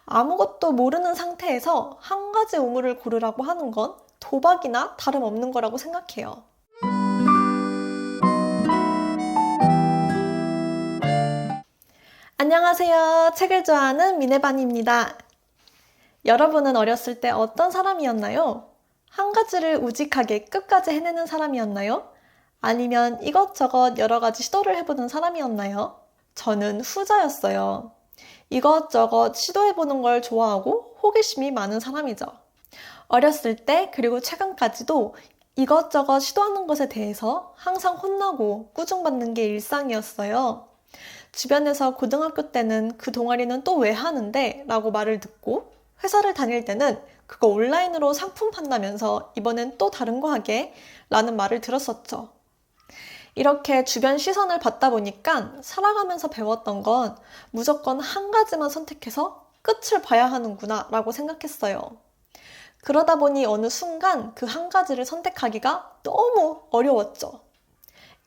아무것도 모르는 상태에서 한 가지 우물을 고르라고 하는 건 도박이나 다름없는 거라고 생각해요. 안녕하세요. 책을 좋아하는 미네반입니다. 여러분은 어렸을 때 어떤 사람이었나요? 한 가지를 우직하게 끝까지 해내는 사람이었나요? 아니면 이것저것 여러 가지 시도를 해보는 사람이었나요? 저는 후자였어요. 이것저것 시도해보는 걸 좋아하고 호기심이 많은 사람이죠. 어렸을 때 그리고 최근까지도 이것저것 시도하는 것에 대해서 항상 혼나고 꾸중받는 게 일상이었어요. 주변에서 고등학교 때는 그 동아리는 또 왜 하는데? 라고 말을 듣고 회사를 다닐 때는 그거 온라인으로 상품 판다면서 이번엔 또 다른 거 하게? 라는 말을 들었었죠. 이렇게 주변 시선을 받다 보니까 살아가면서 배웠던 건 무조건 한 가지만 선택해서 끝을 봐야 하는구나 라고 생각했어요. 그러다 보니 어느 순간 그 한 가지를 선택하기가 너무 어려웠죠.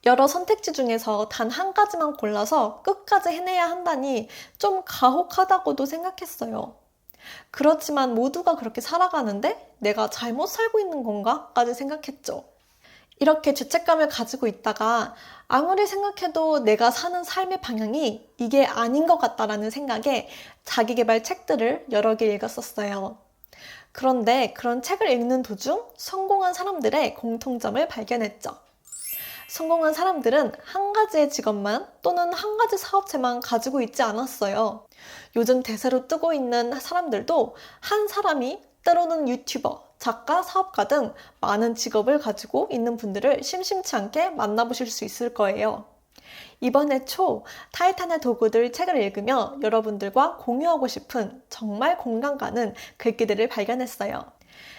여러 선택지 중에서 단 한 가지만 골라서 끝까지 해내야 한다니 좀 가혹하다고도 생각했어요. 그렇지만 모두가 그렇게 살아가는데 내가 잘못 살고 있는 건가? 까지 생각했죠. 이렇게 죄책감을 가지고 있다가 아무리 생각해도 내가 사는 삶의 방향이 이게 아닌 것 같다라는 생각에 자기계발 책들을 여러 개 읽었었어요. 그런데 그런 책을 읽는 도중 성공한 사람들의 공통점을 발견했죠. 성공한 사람들은 한 가지의 직업만 또는 한 가지 사업체만 가지고 있지 않았어요. 요즘 대세로 뜨고 있는 사람들도 한 사람이 때로는 유튜버, 작가, 사업가 등 많은 직업을 가지고 있는 분들을 심심치 않게 만나보실 수 있을 거예요. 이번에 초 타이탄의 도구들 책을 읽으며 여러분들과 공유하고 싶은 정말 공감 가는 글귀들을 발견했어요.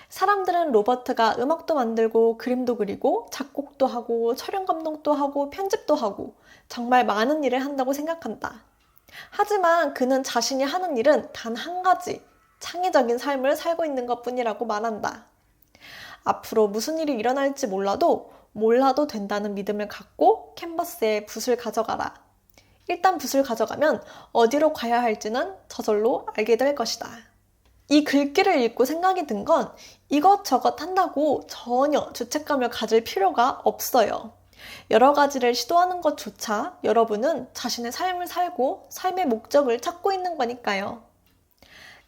사람들은 로버트가 음악도 만들고 그림도 그리고 작곡도 하고 촬영 감독도 하고 편집도 하고 정말 많은 일을 한다고 생각한다. 하지만 그는 자신이 하는 일은 단 한 가지, 창의적인 삶을 살고 있는 것뿐이라고 말한다. 앞으로 무슨 일이 일어날지 몰라도 된다는 믿음을 갖고 캔버스에 붓을 가져가라. 일단 붓을 가져가면 어디로 가야 할지는 저절로 알게 될 것이다. 이 글귀를 읽고 생각이 든 건 이것저것 한다고 전혀 죄책감을 가질 필요가 없어요. 여러 가지를 시도하는 것조차 여러분은 자신의 삶을 살고 삶의 목적을 찾고 있는 거니까요.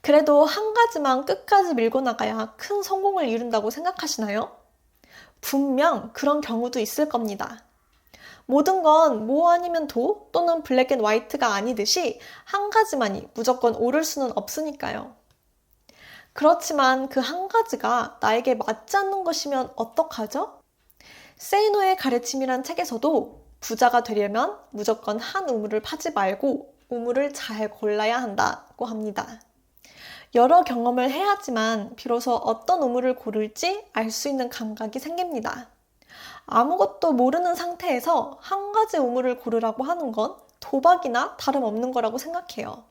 그래도 한 가지만 끝까지 밀고 나가야 큰 성공을 이룬다고 생각하시나요? 분명 그런 경우도 있을 겁니다. 모든 건 뭐 아니면 도 또는 블랙 앤 화이트가 아니듯이 한 가지만이 무조건 옳을 수는 없으니까요. 그렇지만 그 한 가지가 나에게 맞지 않는 것이면 어떡하죠? 세이노의 가르침이란 책에서도 부자가 되려면 무조건 한 우물을 파지 말고 우물을 잘 골라야 한다고 합니다. 여러 경험을 해야지만 비로소 어떤 우물을 고를지 알 수 있는 감각이 생깁니다. 아무것도 모르는 상태에서 한 가지 우물을 고르라고 하는 건 도박이나 다름없는 거라고 생각해요.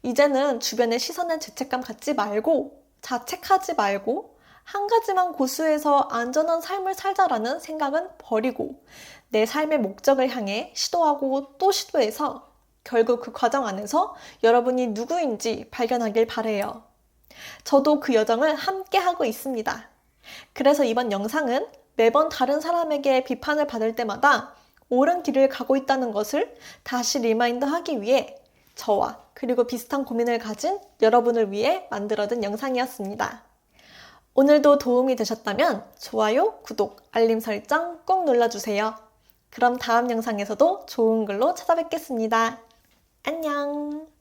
이제는 주변의 시선에 죄책감 갖지 말고 자책하지 말고 한 가지만 고수해서 안전한 삶을 살자라는 생각은 버리고 내 삶의 목적을 향해 시도하고 또 시도해서 결국 그 과정 안에서 여러분이 누구인지 발견하길 바래요. 저도 그 여정을 함께 하고 있습니다. 그래서 이번 영상은 매번 다른 사람에게 비판을 받을 때마다 옳은 길을 가고 있다는 것을 다시 리마인드 하기 위해 저와 그리고 비슷한 고민을 가진 여러분을 위해 만들어둔 영상이었습니다. 오늘도 도움이 되셨다면 좋아요, 구독, 알림 설정 꼭 눌러주세요. 그럼 다음 영상에서도 좋은 글로 찾아뵙겠습니다. 안녕!